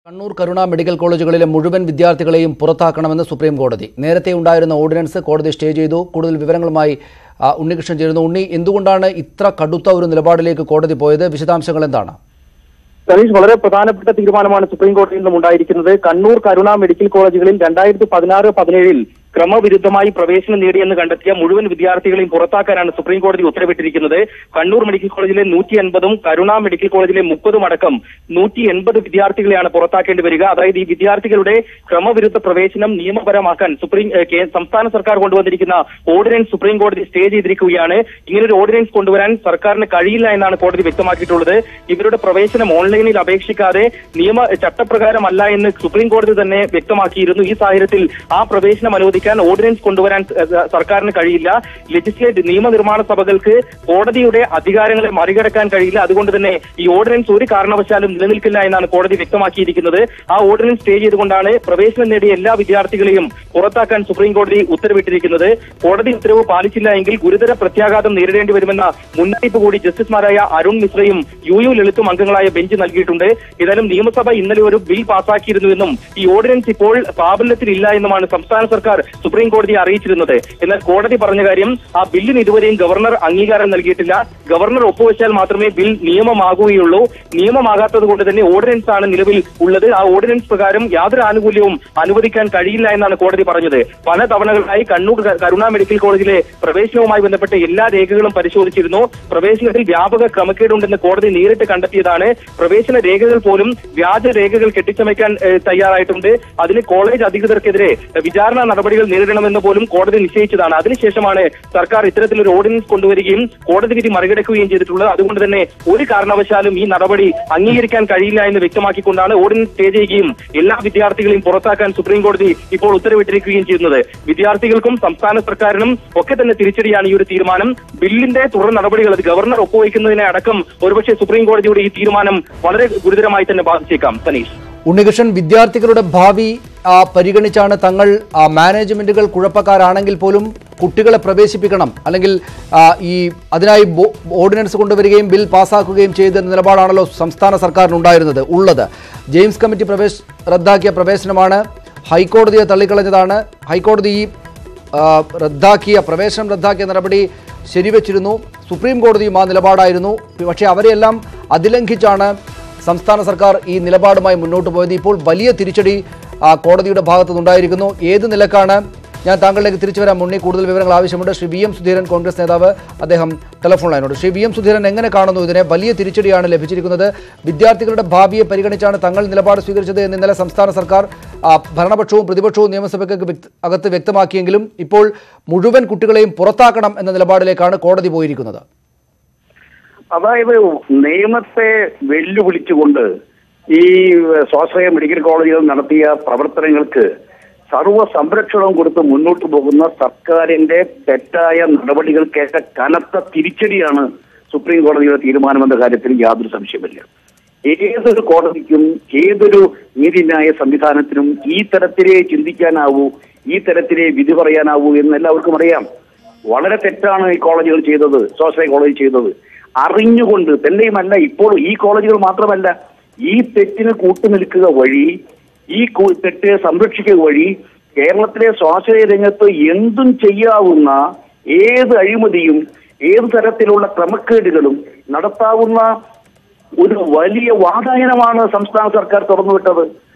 കണ്ണൂർ കരുണ medical കോളേജുകളിലെ മുഴുവൻ വിദ്യാർത്ഥികളെയും പുറത്താക്കണമെന്ന് സുപ്രീം കോടതി. നേരത്തെ ഉണ്ടായിരുന്ന ഓർഡിനൻസ് കോടതി സ്റ്റേ ചെയ്തു. കൂടുതൽ വിവരങ്ങളുമായി ഉണ്ണികൃഷ്ണൻ ചേരുന്നു. ഉണ്ണി, എന്തുകൊണ്ടാണ് ഇത്ര കടുത്ത ഒരു നിലപാടിലേക്ക് കോടതി പോയത്? വിശദാംശങ്ങൾ എന്താണ്? സതീഷ്, വളരെ പ്രധാനപ്പെട്ട തീരുമാനമാണ് സുപ്രീം കോടതിയിൽ നിന്നും ഉണ്ടായിരിക്കുന്നത്. കണ്ണൂർ കരുണ മെഡിക്കൽ കോളേജുകളിൽ 2016-17 ക്രമവിരുദ്ധമായി പ്രവേശനം നേടിയെന്ന് കണ്ടെത്തിയ മുഴുവൻ വിദ്യാർത്ഥികളെയും പുറത്താക്കാനാണ് സുപ്രീം കോടതി ഉത്തരവിട്ടിരിക്കുന്നത്. കണ്ണൂർ മെഡിക്കൽ കോളേജിലെ 180-ഉം കരുണ മെഡിക്കൽ കോളേജിലെ 30-ഉം അടക്കം 180 വിദ്യാർത്ഥികളെയാണ് പുറത്താക്കേണ്ടി വരിക. അതായത് ഈ വിദ്യാർത്ഥികളുടെ ക്രമവിരുദ്ധ പ്രവേശനം നിയമപരമാക്കാൻ സംസ്ഥാന സർക്കാർ കൊണ്ടുവന്നിരിക്കുന്ന ഓർഡിനൻസ് സുപ്രീം കോടതി സ്റ്റേ ചെയ്തിരിക്കുകയാണ്. ഇങ്ങനൊരു ഓർഡിനൻസ് കൊണ്ടുവരാൻ സർക്കാരിന് കഴിയില്ല എന്നാണ് കോടതി വ്യക്തമാക്കിയിട്ടുള്ളത്. ഇവരുടെ പ്രവേശനം ഓൺലൈനിൽ അപേക്ഷിക്കാതെ ചട്ടപ്രകാരമല്ല എന്ന് സുപ്രീം കോടതി തന്നെ വ്യക്തമാക്കിയിരുന്നു. ഈ സാഹചര്യത്തിൽ ആ പ്രവേശനം അനുവദിക്കാൻ ഓർഡിനൻസ് കൊണ്ടുവരാൻ സർക്കാരിന് കഴിയില്ല. നിയമനിർമ്മാണ സഭകൾക്ക് കോടതിയുടെ അധികാരങ്ങളെ മറികടക്കാൻ കഴിയില്ല. അതുകൊണ്ട് തന്നെ ഈ ഓർഡിനൻസ് ഒരു കാരണവശാലും നിലനിൽക്കില്ല എന്നാണ് കോടതി വ്യക്തമാക്കിയിരിക്കുന്നത്. ആ ഓർഡിനൻസ് സ്റ്റേ ചെയ്തുകൊണ്ടാണ് പ്രവേശനം നേടിയ എല്ലാ വിദ്യാർത്ഥികളെയും പുറത്താക്കാൻ സുപ്രീം കോടതി ഉത്തരവിട്ടിരിക്കുന്നത്. കോടതി ഉത്തരവ് പാലിച്ചില്ല എങ്കിൽ ഗുരുതര പ്രത്യാഘാതം നേരിടേണ്ടി വരുമെന്ന മുന്നറിയിപ്പ് കൂടി ജസ്റ്റിസുമാരായ അരുൺ മിശ്രയും യു ലളിതും അംഗങ്ങളായ ബെഞ്ച് നൽകിയിട്ടുണ്ട്. ഏതായാലും നിയമസഭ ഇന്നലെ ഒരു ബിൽ പാസാക്കിയിരുന്നുവെന്നും ഈ ഓർഡിനൻസ് ഇപ്പോൾ പ്രാബല്യത്തിലില്ല എന്നുമാണ് സംസ്ഥാന സർക്കാർ സുപ്രീം കോടതിയെ അറിയിച്ചിരുന്നത്. എന്നാൽ കോടതി പറഞ്ഞ കാര്യം, ആ ബില്ലിന് ഇതുവരെയും ഗവർണർ അംഗീകാരം നൽകിയിട്ടില്ല. ഗവർണർ ഒപ്പുവെച്ചാൽ മാത്രമേ ബിൽ നിയമമാകുകയുള്ളൂ. നിയമമാകാത്തത് കൊണ്ട് തന്നെ ഓർഡിനൻസ് ആണ് നിലവിൽ ഉള്ളത്. ആ ഓർഡിനൻസ് പ്രകാരം യാതൊരു ആനുകൂല്യവും അനുവദിക്കാൻ കഴിയില്ല എന്നാണ് കോടതി പറഞ്ഞത്. പല തവണകളായി കണ്ണൂർ കരുണ മെഡിക്കൽ കോളേജിലെ പ്രവേശനവുമായി ബന്ധപ്പെട്ട എല്ലാ രേഖകളും പരിശോധിച്ചിരുന്നു. പ്രവേശനത്തിൽ വ്യാപക ക്രമക്കേടുണ്ടെന്ന് കോടതി നേരിട്ട് കണ്ടെത്തിയതാണ്. പ്രവേശന രേഖകൾ പോലും വ്യാജ രേഖകൾ കെട്ടിച്ചമയ്ക്കാൻ തയ്യാറായിട്ടുണ്ട്. അതിന് കോളേജ് അധികൃതർക്കെതിരെ വിചാരണ നടപടികൾ നേരിടണമെന്ന് പോലും കോടതി നിശ്ചയിച്ചതാണ്. അതിനുശേഷമാണ് സർക്കാർ ഇത്തരത്തിലൊരു ഓർഡിനൻസ് കൊണ്ടുവരികയും കോടതി വിധി മറികടക്കുകയും ചെയ്തിട്ടുള്ളത്. അതുകൊണ്ട് തന്നെ ഒരു കാരണവശാലും ഈ നടപടി അംഗീകരിക്കാൻ കഴിയില്ല എന്ന് വ്യക്തമാക്കിക്കൊണ്ടാണ് ഓർഡിനൻസ് സ്റ്റേ ചെയ്യുകയും എല്ലാ വിദ്യാർത്ഥികളെയും പുറത്താക്കാൻ സുപ്രീം കോടതി ഇപ്പോൾ ഉത്തരവിട്ടിരിക്കുകയും ചെയ്യുന്നത്. വിദ്യാർത്ഥികൾക്കും സംസ്ഥാന സർക്കാരിനും ഒക്കെ തന്നെ തിരിച്ചടിയാണ് ഈ ഒരു തീരുമാനം. ബില്ലിന്റെ തുടർ നടപടികൾ അത് ഗവർണർ ഒപ്പുവയ്ക്കുന്നതിനെ അടക്കം ഒരുപക്ഷെ സുപ്രീം കോടതിയുടെ ഈ തീരുമാനം വളരെ ഗുരുതരമായി തന്നെ ബാധിച്ചേക്കാം. സനീഷ്, ഉണ്ണികൃഷ്ണൻ, വിദ്യാർത്ഥികളുടെ ഭാവി പരിഗണിച്ചാണ് തങ്ങൾ മാനേജ്മെന്റുകൾ കുഴപ്പക്കാരാണെങ്കിൽ പോലും കുട്ടികളെ പ്രവേശിപ്പിക്കണം, അല്ലെങ്കിൽ അതിനായി ഓർഡിനൻസ് കൊണ്ടുവരികയും ബിൽ പാസ്സാക്കുകയും ചെയ്ത നിലപാടാണല്ലോ സംസ്ഥാന സർക്കാരിനുണ്ടായിരുന്നത് ഉള്ളത്. ജെയിംസ് കമ്മിറ്റി റദ്ദാക്കിയ പ്രവേശനമാണ് ഹൈക്കോടതിയെ തള്ളിക്കളഞ്ഞതാണ്. ഹൈക്കോടതി ഈ പ്രവേശനം റദ്ദാക്കിയ നടപടി ശരിവെച്ചിരുന്നു. സുപ്രീം കോടതിയും ആ നിലപാടായിരുന്നു. പക്ഷേ അവരെല്ലാം അതിലംഘിച്ചാണ് സംസ്ഥാന സർക്കാർ ഈ നിലപാടുമായി മുന്നോട്ട് പോയത്. ഇപ്പോൾ വലിയ തിരിച്ചടി കോടതിയുടെ ഭാഗത്തുനിന്നുണ്ടായിരിക്കുന്നു. ഏത് നിലക്കാണ്? ഞാൻ താങ്കളിലേക്ക് തിരിച്ചു വരാം ഉണ്ണി. കൂടുതൽ വിവരങ്ങൾ ആവശ്യമുണ്ട്. ശ്രീ വി എം സുധീരൻ, കോൺഗ്രസ് നേതാവ്, അദ്ദേഹം ടെലിഫോൺ ലൈനോട്. ശ്രീ വി എം സുധീരൻ, എങ്ങനെ കാണുന്നു ഇതിനെ? വലിയ തിരിച്ചടിയാണ് ലഭിച്ചിരിക്കുന്നത്. വിദ്യാർത്ഥികളുടെ ഭാവിയെ പരിഗണിച്ചാണ് തങ്ങൾ നിലപാട് സ്വീകരിച്ചത് എന്ന് ഇന്നലെ സംസ്ഥാന സർക്കാർ ഭരണപക്ഷവും പ്രതിപക്ഷവും നിയമസഭയ്ക്ക് അകത്ത് വ്യക്തമാക്കിയെങ്കിലും ഇപ്പോൾ മുഴുവൻ കുട്ടികളെയും പുറത്താക്കണം എന്ന നിലപാടിലേക്കാണ് കോടതി പോയിരിക്കുന്നത്. അതായത് നിയമത്തെ വെല്ലുവിളിച്ചുകൊണ്ട് ഈ സ്വാശ്രയ മെഡിക്കൽ കോളേജുകൾ നടത്തിയ പ്രവർത്തനങ്ങൾക്ക് സർവ്വ സംരക്ഷണവും കൊടുത്ത് മുന്നോട്ട് പോകുന്ന സർക്കാരിന്റെ തെറ്റായ നടപടികൾക്കേറ്റ കനത്ത തിരിച്ചടിയാണ് സുപ്രീം കോടതിയുടെ തീരുമാനമെന്ന കാര്യത്തിൽ യാതൊരു സംശയമില്ല. ഏതൊരു കോടതിക്കും ഏതൊരു നീതിന്യായ സംവിധാനത്തിനും ഈ തരത്തിലേ ചിന്തിക്കാനാവൂ, ഈ തരത്തിലേ വിധി പറയാനാവൂ എന്ന് എല്ലാവർക്കും അറിയാം. വളരെ തെറ്റാണ് ഈ കോളേജുകൾ ചെയ്തത്, സ്വാശ്രയ കോളേജ് ചെയ്തത്. അറിഞ്ഞുകൊണ്ട് തന്നെയുമല്ല, ഇപ്പോൾ ഈ കോളേജുകൾ മാത്രമല്ല, ഈ തെറ്റിന് കൂട്ടുനിൽക്കുക വഴി, ഈ തെറ്റ് സംരക്ഷിക്കുക വഴി കേരളത്തിലെ സ്വാശ്രയ രംഗത്ത് എന്തും ചെയ്യാവുന്ന ഏത് അഴിമതിയും ഏത് തരത്തിലുള്ള ക്രമക്കേടുകളും നടത്താവുന്ന ഒരു വലിയ വാതായനമാണ് സംസ്ഥാന സർക്കാർ തുറന്നുവിട്ടത്.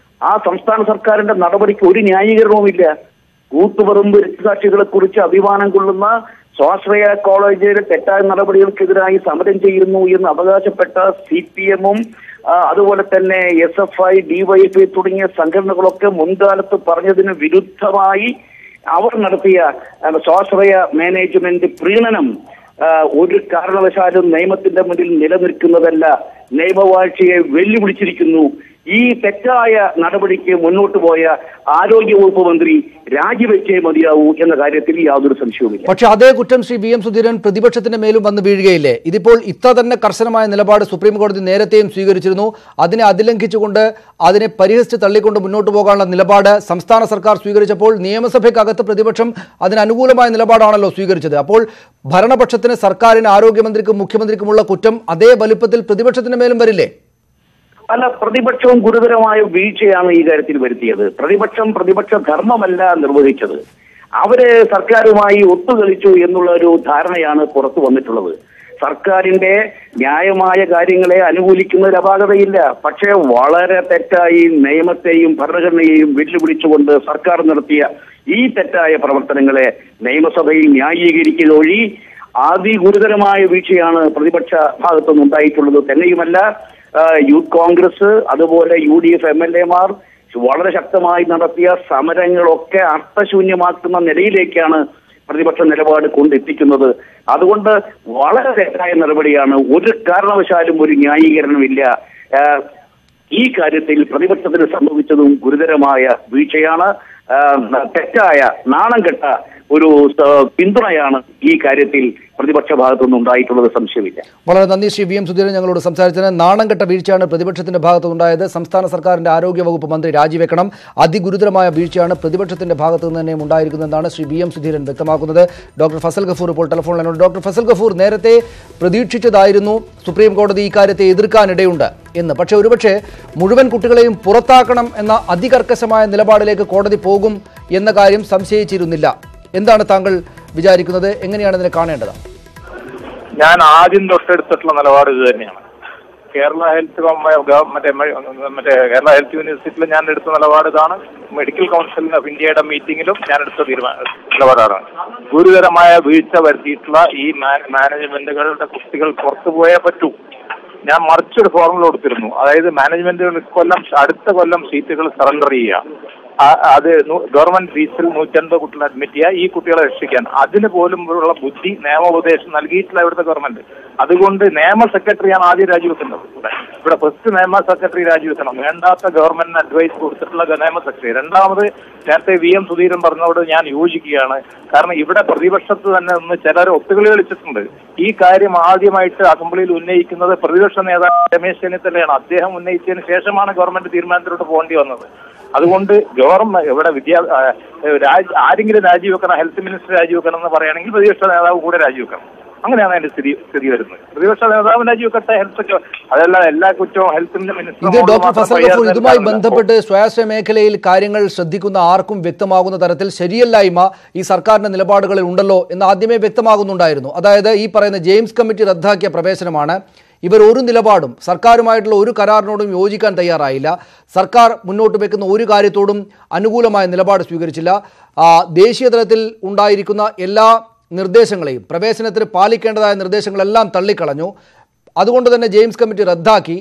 ആ സംസ്ഥാന സർക്കാരിന്റെ നടപടിക്ക് ഒരു ന്യായീകരണവുമില്ല. കൂത്തുപറമ്പ് രക്തസാക്ഷികളെ കുറിച്ച് അഭിമാനം കൊള്ളുന്ന സ്വാശ്രയ കോളേജിലെ തെറ്റായ നടപടികൾക്കെതിരായി സമരം ചെയ്യുന്നു എന്ന് അവകാശപ്പെട്ട CPM-ഉം അതുപോലെ തന്നെ SFI, DYFI തുടങ്ങിയ സംഘടനകളൊക്കെ മുൻകാലത്ത് പറഞ്ഞതിന് വിരുദ്ധമായി അവർ നടത്തിയ സ്വാശ്രയ മാനേജ്മെന്റ് പ്രീണനം ഒരു കാരണവശാലും നിയമത്തിന്റെ മുന്നിൽ നിലനിൽക്കുന്നതല്ല. നിയമവാഴ്ചയെ വെല്ലുവിളിച്ചിരിക്കുന്നു. ഈ തെറ്റായ നടപടിക്ക് മുന്നോട്ട് പോയ ആരോഗ്യവകുപ്പ് മന്ത്രി രാജിവെച്ചേ മതിയാവൂ എന്ന കാര്യത്തിൽ യാതൊരു സംശയവുമില്ല. പക്ഷേ അതേ കുറ്റം ശ്രീ വി എം സുധീരൻ പ്രതിപക്ഷത്തിന്റെ മേലും വന്ന് വീഴുകയില്ലേ? ഇതിപ്പോൾ ഇത്ര തന്നെ കർശനമായ നിലപാട് സുപ്രീം കോടതി നേരത്തെയും സ്വീകരിച്ചിരുന്നു. അതിനെ അതിലംഘിച്ചുകൊണ്ട് അതിനെ പരിഹസിച്ച് തള്ളിക്കൊണ്ട് മുന്നോട്ട് പോകാനുള്ള നിലപാട് സംസ്ഥാന സർക്കാർ സ്വീകരിച്ചപ്പോൾ നിയമസഭയ്ക്കകത്ത് പ്രതിപക്ഷം അതിനനുകൂലമായ നിലപാടാണല്ലോ സ്വീകരിച്ചത്. അപ്പോൾ ഭരണപക്ഷത്തിന്, സർക്കാരിന്, ആരോഗ്യമന്ത്രിക്കും മുഖ്യമന്ത്രിക്കുമുള്ള കുറ്റം അതേ വലുപ്പത്തിൽ പ്രതിപക്ഷത്തിന് മേലും വരില്ലേ? അല്ല, പ്രതിപക്ഷവും ഗുരുതരമായ വീഴ്ചയാണ് ഈ കാര്യത്തിൽ വരുത്തിയത്. പ്രതിപക്ഷ ധർമ്മമല്ല നിർവഹിച്ചത്. അവര് സർക്കാരുമായി ഒത്തുകളിച്ചു എന്നുള്ള ഒരു ധാരണയാണ് പുറത്തു വന്നിട്ടുള്ളത്. സർക്കാരിന്റെ ന്യായമായ കാര്യങ്ങളെ അനുകൂലിക്കുന്നതിൽ അപാകതയില്ല. പക്ഷേ വളരെ തെറ്റായി നിയമത്തെയും ഭരണഘടനയെയും വെല്ലുവിളിച്ചുകൊണ്ട് സർക്കാർ നടത്തിയ ഈ തെറ്റായ പ്രവർത്തനങ്ങളെ നിയമസഭയിൽ ന്യായീകരിക്കുക വഴി അതിഗുരുതരമായ വീഴ്ചയാണ് പ്രതിപക്ഷ ഭാഗത്തുനിന്നുണ്ടായിട്ടുള്ളത്. തന്നെയുമല്ല, യൂത്ത് കോൺഗ്രസ് അതുപോലെ UDF MLA-മാർ വളരെ ശക്തമായി നടത്തിയ സമരങ്ങളൊക്കെ അർത്ഥശൂന്യമാക്കുന്ന നിലയിലേക്കാണ് പ്രതിപക്ഷ നിലപാട് കൊണ്ടെത്തിക്കുന്നത്. അതുകൊണ്ട് വളരെ തെറ്റായ നടപടിയാണ്. ഒരു കാരണവശാലും ഒരു ന്യായീകരണമില്ല. ഈ കാര്യത്തിൽ പ്രതിപക്ഷത്തിന് സംഭവിച്ചതും ഗുരുതരമായ വീഴ്ചയാണ്. തെറ്റായ നാണം കെട്ട ഒരു പിന്തുണയാണ് ഈ കാര്യത്തിൽ പ്രതിപക്ഷ ഭാഗത്തുനിന്ന് ഉണ്ടായിട്ടുള്ളത്, സംശയമില്ല. വളരെ നന്ദി ശ്രീ VM സുധീരൻ ഞങ്ങളോട് സംസാരിച്ചതിന്. നാണം കെട്ട വീഴ്ചയാണ് പ്രതിപക്ഷത്തിന്റെ ഭാഗത്തുനിന്നുണ്ടായത്. സംസ്ഥാന സർക്കാരിന്റെ ആരോഗ്യവകുപ്പ് മന്ത്രി രാജിവെക്കണം. അതിഗുരുതരമായ വീഴ്ചയാണ് പ്രതിപക്ഷത്തിന്റെ ഭാഗത്തു നിന്ന് തന്നെ ഉണ്ടായിരിക്കുന്നതെന്നാണ് ശ്രീ VM സുധീരൻ വ്യക്തമാക്കുന്നത്. ഡോക്ടർ ഫസൽ ഗഫൂർ ഇപ്പോൾ ടെലിഫോൺ ലൈനിലുണ്ട്. ഡോക്ടർ ഫസൽ ഗഫൂർ, നേരത്തെ പ്രതീക്ഷിച്ചതായിരുന്നു സുപ്രീം കോടതി ഈ കാര്യത്തെ എതിർക്കാനിടയുണ്ട് എന്ന്. പക്ഷേ ഒരുപക്ഷെ മുഴുവൻ കുട്ടികളെയും പുറത്താക്കണം എന്ന അതികർക്കശമായ നിലപാടിലേക്ക് കോടതി പോകും എന്ന കാര്യം സംശയിച്ചിരുന്നില്ല. എന്താണ് താങ്കൾ വിചാരിക്കുന്നത്? എങ്ങനെയാണ് ഇതിനെ കാണേണ്ടത്? ഞാൻ ആദ്യം തൊട്ടെടുത്തിട്ടുള്ള നിലപാട് ഇത് തന്നെയാണ്. കേരള ഹെൽത്ത് മറ്റേ കേരള ഹെൽത്ത് യൂണിവേഴ്സിറ്റിയിൽ ഞാൻ എടുത്ത നിലപാട് ഇതാണ്. മെഡിക്കൽ കൗൺസിൽ ഓഫ് ഇന്ത്യയുടെ മീറ്റിംഗിലും ഞാൻ എടുത്ത നിലപാടാണ്. ഗുരുതരമായ വീഴ്ച വരുത്തിയിട്ടുള്ള ഈ മാനേജ്മെന്റുകളുടെ കുട്ടികൾ പുറത്തുപോയേ പറ്റൂ. ഞാൻ മറിച്ചൊരു ഫോർമുല കൊടുത്തിരുന്നു. അതായത് മാനേജ്മെന്റുകൾ അടുത്ത കൊല്ലം സീറ്റുകൾ സറണ്ടർ ചെയ്യുക. അത് ഗവൺമെന്റ് ഫീസിൽ 150 കുട്ടികളെ അഡ്മിറ്റ് ചെയ്യുക, ഈ കുട്ടികളെ രക്ഷിക്കാൻ. അതിന് പോലും ഉള്ള ബുദ്ധി നിയമോപദേശം നൽകിയിട്ടില്ല ഇവിടുത്തെ ഗവൺമെന്റ്. അതുകൊണ്ട് നിയമ സെക്രട്ടറിയാണ് ആദ്യം രാജിവെക്കുന്നത്. ഇവിടെ ഫസ്റ്റ് നിയമ സെക്രട്ടറി രാജിവെക്കണം. വേണ്ടാത്ത ഗവൺമെന്റിന് അഡ്വൈസ് കൊടുത്തിട്ടുള്ള നിയമ സെക്രട്ടറി. രണ്ടാമത്, നേരത്തെ VM സുധീരൻ പറഞ്ഞതോട് ഞാൻ യോജിക്കുകയാണ്. കാരണം ഇവിടെ പ്രതിപക്ഷത്ത് തന്നെ ഒന്ന് ചിലർ ഒത്തുകളി കളിച്ചിട്ടുണ്ട്. ഈ കാര്യം ആദ്യമായിട്ട് അസംബ്ലിയിൽ ഉന്നയിക്കുന്നത് പ്രതിപക്ഷ നേതാവ് രമേശ് ചെന്നിത്തലയാണ്. അദ്ദേഹം ഉന്നയിച്ചതിന് ശേഷമാണ് ഗവൺമെന്റ് തീരുമാനത്തിലോട്ട് പോകേണ്ടി വന്നത്. അതുകൊണ്ട് ഇവിടെ ആരെങ്കിലും രാജിവെക്കണം, ഹെൽത്ത് മിനിസ്റ്റർ രാജിവെക്കണം എന്ന് പറയുകയാണെങ്കിൽ പ്രതിപക്ഷ നേതാവ് കൂടെ രാജിവെക്കണം. അങ്ങനെയാണ് അതിന്റെ സ്ഥിതി വരുന്നത്. പ്രതിപക്ഷ നേതാവ് രാജിവെക്കട്ടെ, ഹെൽത്ത് അതല്ല എല്ലാ കുറ്റവും ഹെൽത്തിന്റെ മിനിസ്റ്റർ. ഡോക്ടർ ഫസൽ ഗഫൂർ, ഇതുമായി ബന്ധപ്പെട്ട് സ്വാശ്രയ മേഖലയിൽ കാര്യങ്ങൾ ശ്രദ്ധിക്കുന്ന ആർക്കും വ്യക്തമാകുന്ന തരത്തിൽ ശരിയല്ലായ്മ ഈ സർക്കാരിന്റെ നിലപാടുകളിൽ ഉണ്ടല്ലോ എന്ന് ആദ്യമേ വ്യക്തമാകുന്നുണ്ടായിരുന്നു. അതായത് ഈ പറയുന്ന ജെയിംസ് കമ്മിറ്റി റദ്ദാക്കിയ പ്രവേശനമാണ്. ഇവർ ഒരു നിലപാടും സർക്കാരുമായിട്ടുള്ള ഒരു കരാറിനോടും യോജിക്കാൻ തയ്യാറായില്ല. സർക്കാർ മുന്നോട്ട് വെക്കുന്ന ഒരു കാര്യത്തോടും അനുകൂലമായ നിലപാട് സ്വീകരിച്ചില്ല. ദേശീയ തലത്തിൽ ഉണ്ടായിരിക്കുന്ന എല്ലാ നിർദ്ദേശങ്ങളെയും, പ്രവേശനത്തിന് പാലിക്കേണ്ടതായ നിർദ്ദേശങ്ങളെല്ലാം തള്ളിക്കളഞ്ഞു. അതുകൊണ്ട് തന്നെ ജെയിംസ് കമ്മിറ്റി റദ്ദാക്കി.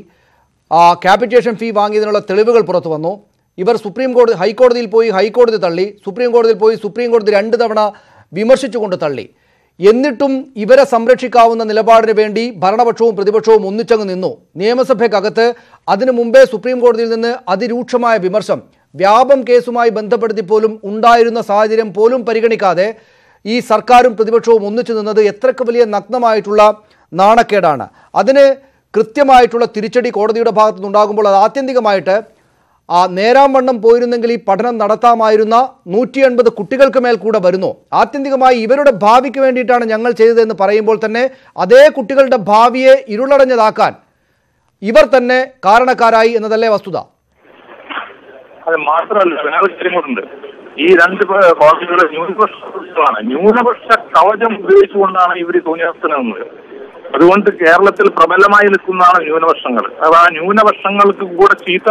ക്യാപിറ്റേഷൻ ഫീ വാങ്ങിയതിനുള്ള തെളിവുകൾ പുറത്തു വന്നു. ഇവർ ഹൈക്കോടതിയിൽ പോയി, ഹൈക്കോടതി തള്ളി. സുപ്രീം കോടതിയിൽ പോയി, സുപ്രീം കോടതി 2 തവണ വിമർശിച്ചുകൊണ്ട് തള്ളി. എന്നിട്ടും ഇവരെ സംരക്ഷിക്കാവുന്ന നിലപാടിന് വേണ്ടി ഭരണപക്ഷവും പ്രതിപക്ഷവും ഒന്നിച്ചങ്ങ് നിന്നു. നിയമസഭയ്ക്കകത്ത് അതിനു മുമ്പേ സുപ്രീം കോടതിയിൽ നിന്ന് അതിരൂക്ഷമായ വിമർശം വ്യാപം കേസുമായി ബന്ധപ്പെടുത്തി പോലും ഉണ്ടായിരുന്ന സാഹചര്യം പോലും പരിഗണിക്കാതെ ഈ സർക്കാരും പ്രതിപക്ഷവും ഒന്നിച്ചു നിന്നത് എത്രക്ക് വലിയ നഗ്നമായിട്ടുള്ള നാണക്കേടാണ്. അതിന് കൃത്യമായിട്ടുള്ള തിരിച്ചടി കോടതിയുടെ ഭാഗത്തു നിന്നുണ്ടാകുമ്പോൾ അത് ആത്യന്തികമായിട്ട് നേരാംവണ്ണം പോയിരുന്നെങ്കിൽ ഈ പഠനം നടത്താമായിരുന്ന 180 കുട്ടികൾക്ക് മേൽ കൂടെ വരുന്നു. ആത്യന്തികമായി ഇവരുടെ ഭാവിക്ക് വേണ്ടിയിട്ടാണ് ഞങ്ങൾ ചെയ്തതെന്ന് പറയുമ്പോൾ തന്നെ അതേ കുട്ടികളുടെ ഭാവിയെ ഇരുളടഞ്ഞതാക്കാൻ ഇവർ തന്നെ കാരണക്കാരായി എന്നതല്ലേ വസ്തുത? അത് മാത്രമല്ല, വേറെ കാര്യങ്ങളുണ്ട്. ഈ 2 കോളേജുകൾ ന്യൂനപക്ഷ കവചം ഉപയോഗിച്ചുകൊണ്ടാണ് ഇവർ തോന്നിയാക്കുന്നത്. അതുകൊണ്ട് കേരളത്തിൽ പ്രബലമായി നിൽക്കുന്നതാണ് ന്യൂനപക്ഷങ്ങൾ. അത് ആ ന്യൂനപക്ഷങ്ങൾക്ക് കൂടെ ചീത്ത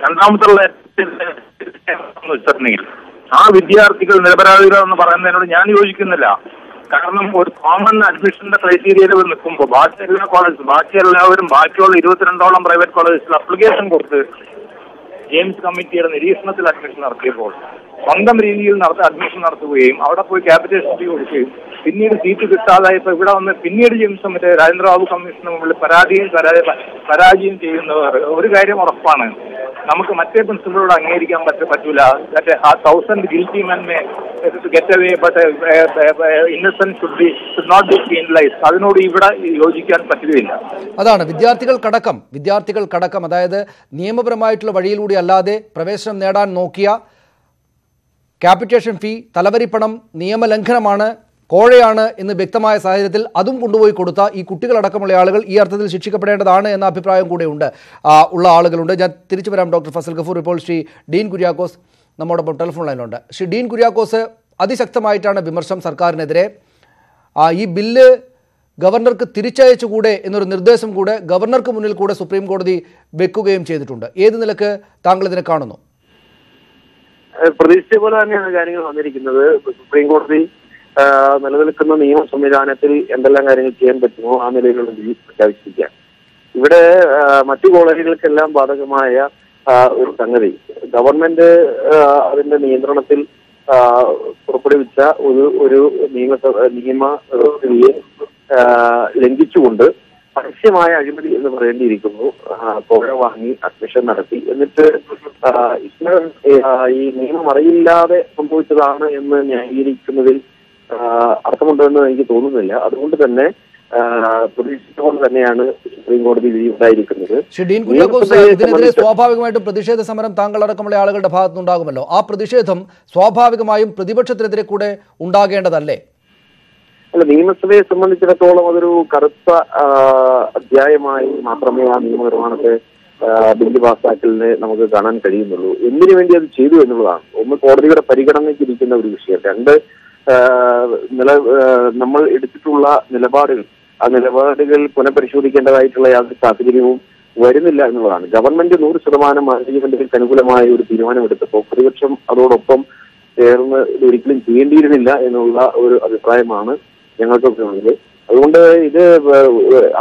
രണ്ടാമത്തെ വെച്ചിട്ടുണ്ടെങ്കിൽ ആ വിദ്യാർത്ഥികൾ നിരപരാധികളെന്ന് പറയുന്നതിനോട് ഞാൻ യോജിക്കുന്നില്ല. കാരണം ഒരു കോമൺ അഡ്മിഷന്റെ ക്രൈറ്റീരിയയിൽ നിൽക്കുമ്പോൾ ബാക്കി എല്ലാവരും ബാക്കിയുള്ള 22ഓളം പ്രൈവറ്റ് കോളേജസിൽ അപ്ലിക്കേഷൻ കൊടുത്ത് ജെയിംസ് കമ്മിറ്റിയുടെ നിരീക്ഷണത്തിൽ അഡ്മിഷൻ നടത്തിയപ്പോൾ സ്വന്തം രീതിയിൽ അഡ്മിഷൻ നടത്തുകയും അവിടെ പോയി ക്യാപിറ്റേഷൻ ഫീ കൊടുക്കുകയും പിന്നീട് സീറ്റ് കിട്ടാതായപ്പോൾ ഇവിടെ വന്ന് പിന്നീട് ജെയിംസ് മറ്റേ രാജേന്ദ്രബാബു കമ്മീഷന് മുമ്പിൽ പരാജയം ചെയ്യുന്നവർ ഒരു കാര്യം ഉറപ്പാണ്, നമുക്ക് മറ്റേ പ്രിൻസിപ്പളോട് അംഗീകരിക്കാൻ പറ്റൂല. മറ്റേ ആ 1000 guilty men may get away but innocent should not be penalised. അതിനോട് ഇവിടെ യോജിക്കാൻ പറ്റുകയില്ല. അതാണ് വിദ്യാർത്ഥികൾക്കടക്കം അതായത് നിയമപരമായിട്ടുള്ള വഴിയിലൂടെ അല്ലാതെ പ്രവേശനം നേടാൻ നോക്കിയ ക്യാപിറ്റേഷൻ ഫീ, തലവരിപ്പണം നിയമലംഘനമാണ്. കോഴയാണ് എന്ന് വ്യക്തമായ സാഹചര്യത്തിൽ അതും കൊണ്ടുപോയി കൊടുത്ത ഈ കുട്ടികളടക്കമുള്ള ആളുകൾ ഈ അർത്ഥത്തിൽ ശിക്ഷിക്കപ്പെടേണ്ടതാണ് എന്ന അഭിപ്രായം കൂടെ ഉള്ള ആളുകളുണ്ട്. ഞാൻ തിരിച്ചു വരാം ഡോക്ടർ ഫസൽ ഗഫൂർ. ഇപ്പോൾ ശ്രീ ഡീൻ കുര്യാക്കോസ് നമ്മോടൊപ്പം ടെലിഫോൺ ലൈനിലുണ്ട്. ശ്രീ ഡീൻ കുര്യാക്കോസ്, അതിശക്തമായിട്ടാണ് വിമർശനം സർക്കാരിനെതിരെ. ഈ ബില്ല് ഗവർണർക്ക് തിരിച്ചയച്ചുകൂടെ എന്നൊരു നിർദ്ദേശം കൂടെ ഗവർണർക്ക് മുന്നിൽ കൂടെ സുപ്രീം കോടതി വെക്കുകയും ചെയ്തിട്ടുണ്ട്. ഏത് നിലക്ക് താങ്കൾ ഇതിനെ കാണുന്നു? പ്രതീക്ഷിച്ച പോലെ തന്നെയാണ് കാര്യങ്ങൾ വന്നിരിക്കുന്നത്. സുപ്രീം കോടതി നിലനിൽക്കുന്ന നിയമ സംവിധാനത്തിൽ എന്തെല്ലാം കാര്യങ്ങൾ ചെയ്യാൻ പറ്റുമോ ആ നിലയിലുള്ള വിധി പ്രഖ്യാപിച്ചിരിക്കുകയാണ്. ഇവിടെ മറ്റു കോളേജുകൾക്കെല്ലാം ബാധകമായ ഒരു സംഗതി ഗവൺമെന്റ് അതിന്റെ നിയന്ത്രണത്തിൽ പുറപ്പെടുവിച്ച ഒരു നിയമവ്യവസ്ഥയെ ലംഘിച്ചുകൊണ്ട് പരസ്യമായ അഴിമതി എന്ന് പറയേണ്ടിയിരിക്കുന്നു. കോഴ വാങ്ങി അഡ്മിഷൻ നടത്തി, എന്നിട്ട് ഈ നിയമം അറിയില്ലാതെ സംഭവിച്ചതാണ് എന്ന് ന്യായീകരിക്കുന്നതിൽ അർത്ഥമുണ്ടെന്ന് എനിക്ക് തോന്നുന്നില്ല. അതുകൊണ്ട് തന്നെ പ്രതീക്ഷിച്ചുകൊണ്ട് തന്നെയാണ് സുപ്രീം കോടതി വിധി ഉണ്ടായിരിക്കുന്നത്. ഇതിനെതിരെ സ്വാഭാവികമായിട്ടും പ്രതിഷേധ സമരം താങ്കളടക്കമുള്ള ആളുകളുടെ ഭാഗത്തുനിന്നുണ്ടാകുമല്ലോ. ആ പ്രതിഷേധം സ്വാഭാവികമായും പ്രതിപക്ഷത്തിനെതിരെ കൂടെ ഉണ്ടാകേണ്ടതല്ലേ? അല്ല, നിയമസഭയെ സംബന്ധിച്ചിടത്തോളം അതൊരു കറുത്ത അധ്യായമായി മാത്രമേ ആ നിയമനിർമ്മാണത്തെ ബില്ല് പാസ്സാക്കലിന് നമുക്ക് കാണാൻ കഴിയുന്നുള്ളൂ. എന്തിനു വേണ്ടി അത് ചെയ്തു എന്നുള്ളതാണ്. ഒന്ന്, കോടതിയുടെ പരിഗണനയ്ക്കിരിക്കുന്ന ഒരു വിഷയം. രണ്ട്, നമ്മൾ എടുത്തിട്ടുള്ള നിലപാടുകൾ, ആ നിലപാടുകൾ പുനഃപരിശോധിക്കേണ്ടതായിട്ടുള്ള യാതൊരു സാഹചര്യവും വരുന്നില്ല എന്നുള്ളതാണ്. ഗവൺമെന്റ് 100% മാനേജ്മെന്റുകൾക്ക് അനുകൂലമായ ഒരു തീരുമാനമെടുത്തപ്പോൾ പ്രതിപക്ഷം അതോടൊപ്പം ചേർന്ന് ഇത് ഒരിക്കലും ചെയ്യേണ്ടിയിരുന്നില്ല എന്നുള്ള ഒരു അഭിപ്രായമാണ് ഞങ്ങൾക്കൊക്കെ ഉള്ളത്. അതുകൊണ്ട് ഇത്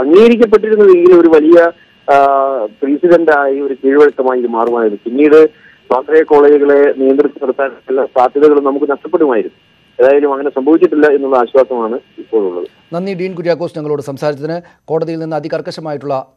അംഗീകരിക്കപ്പെട്ടിരുന്നതെങ്കിൽ ഒരു വലിയ പ്രസിഡന്റായി ഒരു കീഴ്വഴക്കമായി ഇത് മാറുമായിരുന്നു. പിന്നീട് സ്വാശ്രയ കോളേജുകളെ നിയന്ത്രിച്ച് നിർത്താനുള്ള സാധ്യതകൾ നമുക്ക് നഷ്ടപ്പെടുമായിരുന്നു. ഏതായാലും അങ്ങനെ സംഭവിച്ചിട്ടില്ല എന്നുള്ള ആശ്വാസമാണ് ഇപ്പോഴുള്ളത്. നന്ദി ഡീൻ കുര്യാക്കോസ് ഞങ്ങളോട് സംസാരിച്ചതിന്. കോടതിയിൽ നിന്ന്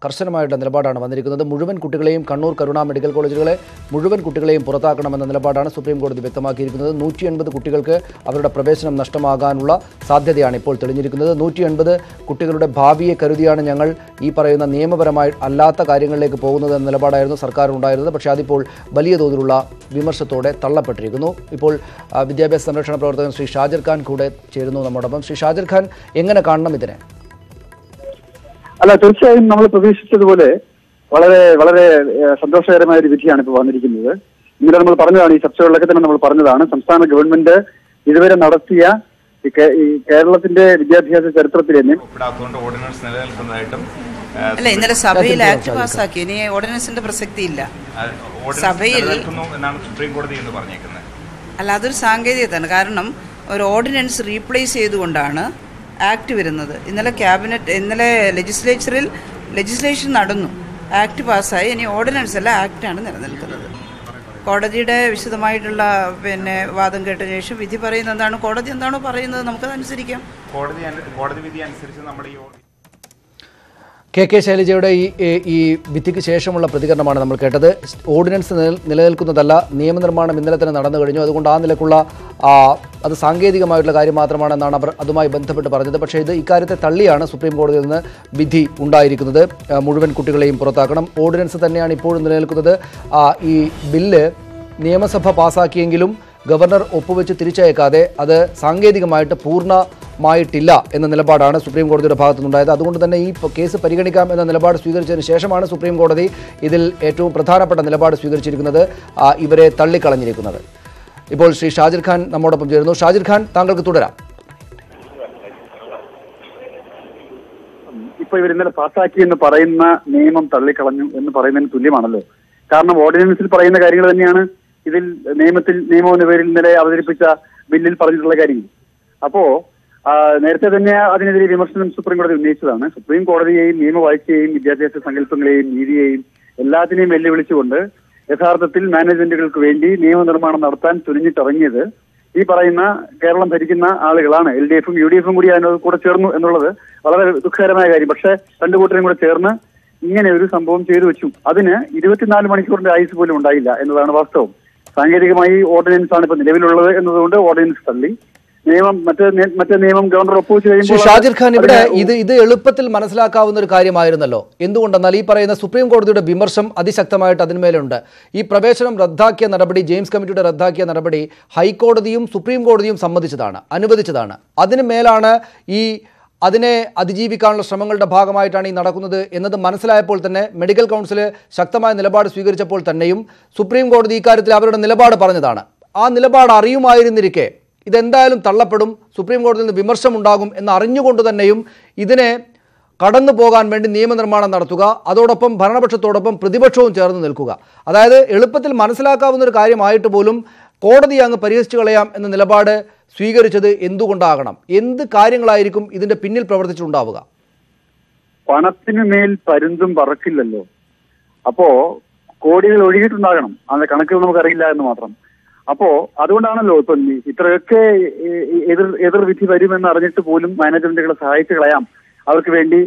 കർശനമായിട്ടുള്ള നിലപാടാണ് വന്നിരിക്കുന്നത്. മുഴുവൻ കുട്ടികളെയും കണ്ണൂർ കരുണ മെഡിക്കൽ കോളേജുകളെ മുഴുവൻ കുട്ടികളെയും പുറത്താക്കണമെന്ന നിലപാടാണ് സുപ്രീം കോടതി വ്യക്തമാക്കിയിരിക്കുന്നത്. 180 കുട്ടികൾക്ക് അവരുടെ പ്രവേശനം നഷ്ടമാകാനുള്ള സാധ്യതയാണ് ഇപ്പോൾ തെളിഞ്ഞിരിക്കുന്നത്. 180 കുട്ടികളുടെ ഭാവിയെ കരുതിയാണ് ഞങ്ങൾ ഈ പറയുന്ന നിയമപരമായി അല്ലാത്ത കാര്യങ്ങളിലേക്ക് പോകുന്നത് എന്ന നിലപാടായിരുന്നു സർക്കാരിനുണ്ടായിരുന്നത്. പക്ഷേ അതിപ്പോൾ വലിയ തോതിലുള്ള വിമർശത്തോടെ തള്ളപ്പെട്ടിരിക്കുന്നു. ഇപ്പോൾ വിദ്യാഭ്യാസ സംരക്ഷണ പ്രവർത്തകൻ ശ്രീ ഷാജിർ ഖാൻ കൂടെ ചേരുന്നു നമ്മോടൊപ്പം. ശ്രീ ഷാജിർ ഖാൻ, എങ്ങനെ കാണണം ഇതിനെ? അല്ല, തീർച്ചയായും നമ്മൾ പ്രതീക്ഷിച്ചതുപോലെ വളരെ വളരെ സന്തോഷകരമായ ഒരു വിധിയാണ് ഇപ്പോൾ വന്നിരിക്കുന്നത്. ഇന്നലെ നമ്മൾ പറഞ്ഞതാണ്, ഈ ചർച്ചകളിലൊക്കെ തന്നെ നമ്മൾ പറഞ്ഞതാണ്, സംസ്ഥാന ഗവൺമെന്റ് ഇതുവരെ നടത്തിയ ഈ കേരളത്തിന്റെ വിദ്യാഭ്യാസ ചരിത്രത്തിൽ തന്നെ അല്ല, ഇന്നലെ സഭയിൽ ആക്ട് പാസ്സാക്കി. ഇനി ഓർഡിനൻസിന്റെ പ്രസക്തി ഇല്ല സഭയിൽ. അല്ല, അതൊരു സാങ്കേതികതയാണ്. കാരണം ഒരു ഓർഡിനൻസ് റീപ്ലേസ് ചെയ്തുകൊണ്ടാണ് ആക്ട് വരുന്നത്. ഇന്നലെ ലെജിസ്ലേഷൻ നടന്നു, ആക്ട് പാസ്സായി. ഇനി ഓർഡിനൻസ് അല്ല, ആക്ടാണ് നിലനിൽക്കുന്നത്. കോടതിയുടെ വിശദമായിട്ടുള്ള വാദം കേട്ട ശേഷം വിധി പറയുന്നത് എന്താണ്, കോടതി എന്താണോ പറയുന്നത് നമുക്കതനുസരിക്കാം. കോടതി വിധി അനുസരിച്ച് നമ്മുടെ കെ ശൈലജയുടെ ഈ വിധിക്ക് ശേഷമുള്ള പ്രതികരണമാണ് നമ്മൾ കേട്ടത്. ഓർഡിനൻസ് നിലനിൽക്കുന്നതല്ല, നിയമനിർമ്മാണം ഇന്നലെ തന്നെ നടന്നു കഴിഞ്ഞു. അതുകൊണ്ട് ആ നിലക്കുള്ള അത് സാങ്കേതികമായിട്ടുള്ള കാര്യം മാത്രമാണെന്നാണ് അവർ അതുമായി ബന്ധപ്പെട്ട് പറഞ്ഞത്. പക്ഷേ ഇക്കാര്യത്തെ തള്ളിയാണ് സുപ്രീം കോടതിയിൽ നിന്ന് വിധി ഉണ്ടായിരിക്കുന്നത്. മുഴുവൻ കുട്ടികളെയും പുറത്താക്കണം. ഓർഡിനൻസ് തന്നെയാണ് ഇപ്പോഴും നിലനിൽക്കുന്നത്. ഈ ബില്ല് നിയമസഭ പാസ്സാക്കിയെങ്കിലും ഗവർണർ ഒപ്പുവെച്ച് തിരിച്ചയക്കാതെ അത് സാങ്കേതികമായിട്ട് പൂർണ്ണമായിട്ടില്ല എന്ന നിലപാടാണ് സുപ്രീം കോടതിയുടെ ഭാഗത്തുനിന്നുണ്ടായത്. അതുകൊണ്ട് തന്നെ ഈ കേസ് പരിഗണിക്കാം എന്ന നിലപാട് സ്വീകരിച്ചതിന് ശേഷമാണ് സുപ്രീം കോടതി ഇതിൽ ഏറ്റവും പ്രധാനപ്പെട്ട നിലപാട് സ്വീകരിച്ചിരിക്കുന്നത്, ഇവരെ തള്ളിക്കളഞ്ഞിരിക്കുന്നത്. ഇപ്പോൾ ശ്രീ ഷാജിർ ഖാൻ നമ്മോടൊപ്പം ചേരുന്നു. ഷാജിർ ഖാൻ, താങ്കൾക്ക് തുടരാം. ഇപ്പൊ ഇവർ ഇന്നലെ പാസ്സാക്കി എന്ന് പറയുന്ന നിയമം തള്ളിക്കളഞ്ഞു എന്ന് പറയുന്നതിന് തുല്യമാണല്ലോ. കാരണം ഓർഡിനൻസിൽ പറയുന്ന കാര്യങ്ങൾ തന്നെയാണ് ഇതിൽ നിയമമെന്ന പേരിൽ ഇന്നലെ അവതരിപ്പിച്ച ബില്ലിൽ പറഞ്ഞിട്ടുള്ള കാര്യങ്ങൾ. അപ്പോ നേരത്തെ തന്നെ അതിനെതിരെ വിമർശനം സുപ്രീം കോടതി ഉന്നയിച്ചതാണ്. സുപ്രീം കോടതിയെയും നിയമവാഴ്ചയെയും വിദ്യാഭ്യാസ സങ്കല്പങ്ങളെയും നീതിയെയും എല്ലാത്തിനെയും വെല്ലുവിളിച്ചുകൊണ്ട് യഥാർത്ഥത്തിൽ മാനേജ്മെന്റുകൾക്ക് വേണ്ടി നിയമനിർമ്മാണം നടത്താൻ തുനിഞ്ഞിട്ടിറങ്ങിയത് ഈ പറയുന്ന കേരളം ഭരിക്കുന്ന ആളുകളാണ്. LDF-ഉം UDF-ഉം കൂടി അതിനോട് കൂടെ ചേർന്നു എന്നുള്ളത് വളരെ ദുഃഖകരമായ കാര്യം. പക്ഷെ രണ്ടു കൂട്ടരും കൂടെ ചേർന്ന് ഇങ്ങനെ ഒരു സംഭവം ചെയ്തു വെച്ചു. അതിന് 24 മണിക്കൂറിന്റെ ആയുസ് പോലും ഉണ്ടായില്ല എന്നതാണ് വാസ്തവം. സാങ്കേതികമായി ഓർഡിനൻസ് ആണ് ഇപ്പൊ നിലവിലുള്ളത് എന്നതുകൊണ്ട് ഓർഡിനൻസ് തള്ളി. മറ്റേ നിയമം ഗവർണർ ഒപ്പുവെച്ച് കഴിയുമ്പോൾ ഷാജിർ ഖാൻ, ഇവിടെ ഇത് എളുപ്പത്തിൽ മനസ്സിലാക്കാവുന്ന ഒരു കാര്യമായിരുന്നല്ലോ. എന്തുകൊണ്ടെന്നാൽ ഈ പറയുന്ന സുപ്രീം കോടതിയുടെ വിമർശം അതിശക്തമായിട്ട് അതിന്മേലുണ്ട്. ഈ പ്രവേശനം റദ്ദാക്കിയ നടപടി, ജെയിംസ് കമ്മിറ്റിയുടെ റദ്ദാക്കിയ നടപടി ഹൈക്കോടതിയും സുപ്രീം കോടതിയും അനുവദിച്ചതാണ്. അതിന് മേലാണ് അതിനെ അതിജീവിക്കാനുള്ള ശ്രമങ്ങളുടെ ഭാഗമായിട്ടാണ് ഈ നടക്കുന്നത് എന്നത് മനസ്സിലായപ്പോൾ തന്നെ മെഡിക്കൽ കൗൺസിൽ ശക്തമായ നിലപാട് സ്വീകരിച്ചപ്പോൾ തന്നെയും സുപ്രീം കോടതി ഇക്കാര്യത്തിൽ അവരുടെ നിലപാട് പറഞ്ഞതാണ്. ആ നിലപാട് അറിയുമായിരുന്നിരിക്കെ ഇതെന്തായാലും തള്ളപ്പെടും, സുപ്രീം കോടതിയിൽ നിന്ന് വിമർശമുണ്ടാകും എന്ന് അറിഞ്ഞുകൊണ്ട് തന്നെയും ഇതിനെ കടന്നു പോകാൻ വേണ്ടി നിയമനിർമ്മാണം നടത്തുക, അതോടൊപ്പം ഭരണപക്ഷത്തോടൊപ്പം പ്രതിപക്ഷവും ചേർന്ന് നിൽക്കുക. അതായത് എളുപ്പത്തിൽ മനസ്സിലാക്കാവുന്ന ഒരു കാര്യമായിട്ട് പോലും കോടതി അങ്ങ് പരിഹസിച്ചു കളയാം എന്ന നിലപാട് സ്വീകരിച്ചത് എന്തുകൊണ്ടാകണം? എന്ത് കാര്യങ്ങളായിരിക്കും ഇതിന്റെ പിന്നിൽ പ്രവർത്തിച്ചിട്ടുണ്ടാവുക? പണത്തിന് മേൽ പരുന്തും പറക്കില്ലല്ലോ. അപ്പോ കോടികൾ ഒഴുകിയിട്ടുണ്ടാകണം. അതിന്റെ കണക്കുകൾ നമുക്കറിയില്ല എന്ന് മാത്രം. അപ്പോ അതുകൊണ്ടാണല്ലോ ഇപ്പൊ ഇത്രയൊക്കെ എതിർവിധി വരുമെന്ന് അറിഞ്ഞിട്ട് പോലും മാനേജ്മെന്റുകളെ സഹായിച്ചു കളയാം, അവർക്ക് വേണ്ടി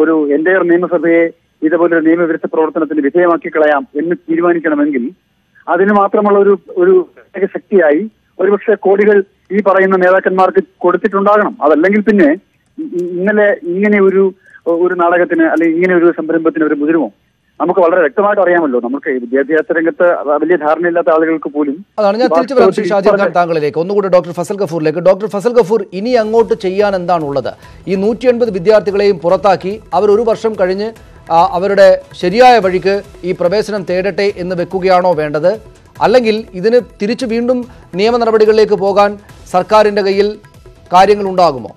ഒരു എൻ്റയർ നിയമസഭയെ ഇതുപോലൊരു നിയമവിരുദ്ധ പ്രവർത്തനത്തിന് വിധേയമാക്കി കളയാം എന്ന് തീരുമാനിക്കണമെങ്കിൽ അതിന് മാത്രമുള്ള ഒരു ശക്തിയായി ഒരുപക്ഷെ കോടികൾ ഈ പറയുന്ന നേതാക്കന്മാർക്ക് കൊടുത്തിട്ടുണ്ടാകണം. അതല്ലെങ്കിൽ പിന്നെ ഇന്നലെ ഇങ്ങനെ ഒരു നാടകത്തിന് അല്ലെങ്കിൽ ഇങ്ങനെ ഒരു സംരംഭത്തിന് ഒരു മുതിരുമോ? നമുക്ക് വളരെ വ്യക്തമായിട്ട് അറിയാമല്ലോ. നമുക്ക് വിദ്യാഭ്യാസ രംഗത്ത് വലിയ ധാരണയില്ലാത്ത ആളുകൾക്ക് പോലും. അതാണ് ഞാൻ തിരിച്ചു വരാം ശ്രീ ഷാജിർ ഖാൻ താങ്കളിലേക്ക്. ഒന്നുകൂടി ഡോക്ടർ ഫസൽ ഗഫൂറിലേക്ക്. ഡോക്ടർ ഫസൽ ഗഫൂർ, ഇനി അങ്ങോട്ട് ചെയ്യാൻ എന്താണുള്ളത്? ഈ 180 വിദ്യാർത്ഥികളെയും പുറത്താക്കി അവർ ഒരു വർഷം കഴിഞ്ഞ് അവരുടെ ശരിയായ വഴിക്ക് ഈ പ്രവേശനം തേടട്ടെ എന്ന് വെക്കുകയാണോ വേണ്ടത്? അല്ലെങ്കിൽ ഇതിന് തിരിച്ചു വീണ്ടും നിയമ നടപടികളിലേക്ക് പോകാൻ സർക്കാരിന്റെ കയ്യിൽ കാര്യങ്ങൾ ഉണ്ടാകുമോ?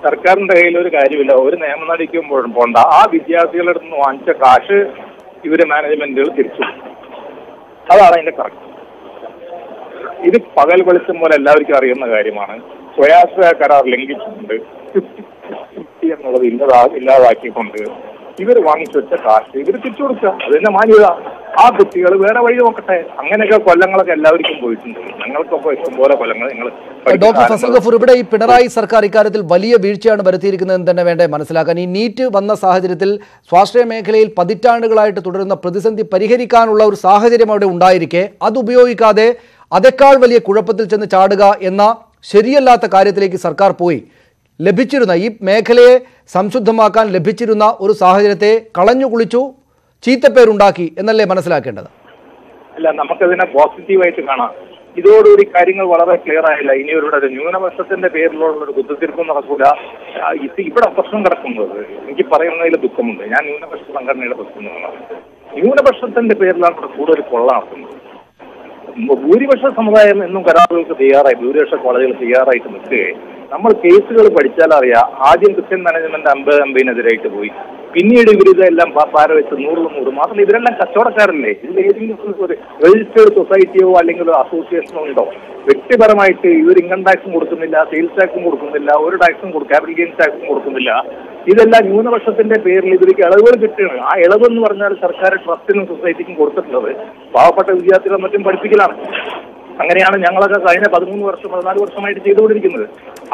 സർക്കാരിന്റെ കയ്യിൽ ഒരു കാര്യമില്ല. ഒരു നിയമം നടിക്കുമ്പോഴും പോണ്ട. ആ വിദ്യാർത്ഥികളുടെ അടുത്ത് നിന്ന് വാങ്ങിച്ച കാശ് ഇവര് മാനേജ്മെന്റുകൾ തിരിച്ചു. അതാണ് അതിന്റെ കറക്റ്റ്. ഇത് പകൽ വെളിച്ചം പോലെ എല്ലാവർക്കും അറിയുന്ന കാര്യമാണ്. സ്വയാശ്രയ കരാർ ലംഘിച്ചിട്ടുണ്ട്. 50 എന്നുള്ളത് ഇല്ലാതാക്കിക്കൊണ്ട് ഇവർ വാങ്ങിച്ചു വെച്ച കാശ് ഇവർ തിരിച്ചു കൊടുക്കുക. അതിന്റെ മാന്യത. ആ കുട്ടികൾ വേറെ വഴി നോക്കട്ടെ. അങ്ങനെയൊക്കെ കൊല്ലങ്ങളൊക്കെ എല്ലാവർക്കും പോയിട്ടുണ്ട്. ഞങ്ങൾക്കൊക്കെ ഇഷ്ടംപോലെ കൊല്ലങ്ങൾ. ഡോക്ടർ ഫസൽ ഗഫൂർ, ഇവിടെ ഈ പിണറായി സർക്കാർ ഇക്കാര്യത്തിൽ വലിയ വീഴ്ചയാണ് വരുത്തിയിരിക്കുന്നതെന്ന് തന്നെ വേണ്ടേ മനസ്സിലാക്കാൻ. ഈ നീറ്റ് വന്ന സാഹചര്യത്തിൽ സ്വാശ്രയ മേഖലയിൽ പതിറ്റാണ്ടുകളായിട്ട് തുടരുന്ന പ്രതിസന്ധി പരിഹരിക്കാനുള്ള ഒരു സാഹചര്യം അവിടെ ഉണ്ടായിരിക്കെ അത് ഉപയോഗിക്കാതെ അതേക്കാൾ വലിയ കുഴപ്പത്തിൽ ചെന്ന് ചാടുക എന്ന ശരിയല്ലാത്ത കാര്യത്തിലേക്ക് സർക്കാർ പോയി. ലഭിച്ചിരുന്ന ഈ മേഖലയെ സംശുദ്ധമാക്കാൻ ലഭിച്ചിരുന്ന ഒരു സാഹചര്യത്തെ കളഞ്ഞു കുളിച്ചു, ചീത്തപ്പേരുണ്ടാക്കി എന്നല്ലേ മനസ്സിലാക്കേണ്ടത്? അല്ല, നമുക്കതിനെ പോസിറ്റീവായിട്ട് കാണാം. ഇതോടുകൂടി കാര്യങ്ങൾ വളരെ ക്ലിയർ ആയില്ല. ഇനി ഒരു ന്യൂനപക്ഷത്തിന്റെ പേരിലുള്ള ഒരു കുത്തിത്തിരിപ്പും നടക്കൂല. ഇവിടെ പ്രശ്നം കിടക്കുന്നത് എനിക്ക് പറയുന്നതിൽ ദുഃഖമുണ്ട്. ഞാൻ ന്യൂനപക്ഷ സംഘടനയുടെ പ്രശ്നങ്ങളാണ്. ന്യൂനപക്ഷത്തിന്റെ പേരിലാണ് ഇവിടെ കൂടുതൽ കൊള്ള നടത്തുന്നത്. ഭൂരിപക്ഷ സമുദായം എന്നും കരാറുകൾക്ക് തയ്യാറായി, ഭൂരിപക്ഷ കോളേജുകൾ തയ്യാറായിട്ട് നിൽക്കുകയെ നമ്മൾ കേസുകൾ പഠിച്ചാൽ അറിയാം. ആദ്യം ക്രിസ്ത്യൻ മാനേജ്മെന്റ് 50-50-നെതിരായിട്ട് പോയി. പിന്നീട് ഇവരിതെല്ലാം പാര വെച്ച് 100-100. മാത്രമല്ല ഇവരെല്ലാം കച്ചവടക്കാരല്ലേ. ഇതിൽ ഏതെങ്കിലും ഒരു രജിസ്റ്റേർഡ് സൊസൈറ്റിയോ അല്ലെങ്കിൽ ഒരു അസോസിയേഷനോ ഉണ്ടോ? വ്യക്തിപരമായിട്ട് ഇവർ ഇൻകം ടാക്സും കൊടുക്കുന്നില്ല, സെയിൽസ് ടാക്സും കൊടുക്കുന്നില്ല, ഒരു ടാക്സും ക്യാപിറ്റൽ ഗെയിൻസ് ടാക്സും കൊടുക്കുന്നില്ല. ഇതെല്ലാം ന്യൂനപക്ഷത്തിന്റെ പേരിൽ ഇവർക്ക് ഇളവുകൾ കിട്ടുകയാണ്. ആ ഇളവെന്ന് പറഞ്ഞാൽ സർക്കാർ ട്രസ്റ്റിനും സൊസൈറ്റിക്കും കൊടുത്തിട്ടുള്ളത് പാവപ്പെട്ട വിദ്യാർത്ഥികളെ മറ്റും പഠിപ്പിക്കലാണ്. അങ്ങനെയാണ് ഞങ്ങളൊക്കെ കഴിഞ്ഞ 14 വർഷമായിട്ട് ചെയ്തുകൊണ്ടിരിക്കുന്നത്.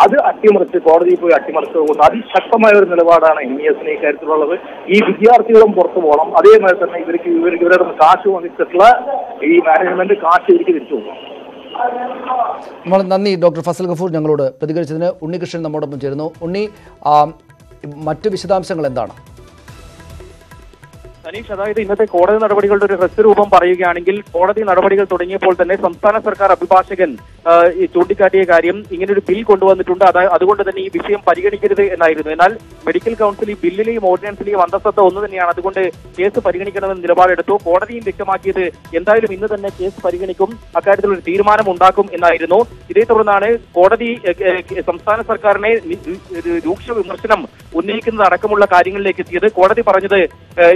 അത് അട്ടിമറിച്ച് കോടതിയിൽ പോയി അട്ടിമറിച്ചതുകൊണ്ട് അതിശക്തമായ ഒരു നിലപാടാണ് MES-ന് ഈ കാര്യത്തിലുള്ളത്. ഈ വിദ്യാർത്ഥികളും പുറത്തു പോകണം. അതേമാതിരി തന്നെ ഇവരുടെ കാശ് വാങ്ങിച്ചിട്ടുള്ള ഈ മാനേജ്മെന്റ് കാശ് ഇവർക്ക് തിരിച്ചു പോകണം. നന്ദി ഡോക്ടർ ഫസൽ ഗഫൂർ ഞങ്ങളോട് പ്രതികരിച്ചതിന്. ഉണ്ണികൃഷ്ണൻ നമ്മോടൊപ്പം ചേരുന്നു. ഉണ്ണി, മറ്റു വിശദാംശങ്ങൾ എന്താണ്? സനീഷ്, അതായത് ഇന്നത്തെ കോടതി നടപടികളുടെ ഒരു ഹ്രസ്വരൂപം പറയുകയാണെങ്കിൽ, കോടതി നടപടികൾ തുടങ്ങിയപ്പോൾ തന്നെ സംസ്ഥാന സർക്കാർ അഭിഭാഷകൻ ചൂണ്ടിക്കാട്ടിയ കാര്യം ഇങ്ങനൊരു ബിൽ കൊണ്ടുവന്നിട്ടുണ്ട്, അതുകൊണ്ട് തന്നെ ഈ വിഷയം പരിഗണിക്കരുത് എന്നായിരുന്നു. എന്നാൽ മെഡിക്കൽ കൗൺസിൽ ഈ ബില്ലിലെയും ഓർഡിനൻസിലെയും അന്തസ്സത്ത ഒന്ന് തന്നെയാണ്. അതുകൊണ്ട് കേസ് പരിഗണിക്കണമെന്ന് നിലപാടെടുത്തു. കോടതിയും വ്യക്തമാക്കിയത് എന്തായാലും ഇന്ന് തന്നെ കേസ് പരിഗണിക്കും, അക്കാര്യത്തിൽ ഒരു തീരുമാനം ഉണ്ടാക്കും എന്നായിരുന്നു. ഇതേ തുടർന്നാണ് കോടതി സംസ്ഥാന സർക്കാരിനെ രൂക്ഷ വിമർശനം ഉന്നയിക്കുന്നത് അടക്കമുള്ള കാര്യങ്ങളിലേക്ക് എത്തിയത്. കോടതി പറഞ്ഞത്,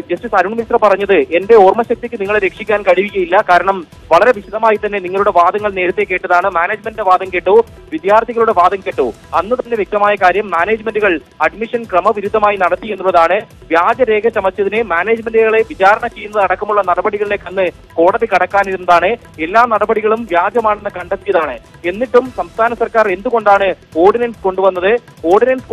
ജസ്റ്റിസ് അരുൺ മിശ്ര പറഞ്ഞത്, എന്റെ ഓർമ്മശക്തിക്ക് നിങ്ങളെ രക്ഷിക്കാൻ കഴിയുകയില്ല, കാരണം വളരെ വിശദമായി തന്നെ നിങ്ങളുടെ വാദങ്ങൾ നേരത്തെ കേട്ടതാണ്. മാനേജ്മെന്റിന്റെ വാദം കേട്ടു, വിദ്യാർത്ഥികളുടെ വാദം കേട്ടു. അന്ന് തന്നെ വ്യക്തമായ കാര്യം മാനേജ്മെന്റുകൾ അഡ്മിഷൻ ക്രമവിരുദ്ധമായി നടത്തി എന്നുള്ളതാണ്. വ്യാജരേഖ ചമച്ചതിനെ മാനേജ്മെന്റുകളെ വിചാരണ ചെയ്യുന്നത് അടക്കമുള്ള നടപടികളിലേക്ക് അന്ന് കോടതി കടക്കാനിരുന്നതാണ്. എല്ലാ നടപടികളും വ്യാജമാണെന്ന് കണ്ടെത്തിയതാണ്. എന്നിട്ടും സംസ്ഥാന സർക്കാർ എന്തുകൊണ്ടാണ് ഓർഡിനൻസ് കൊണ്ടുവന്നത്? ഓർഡിനൻസ്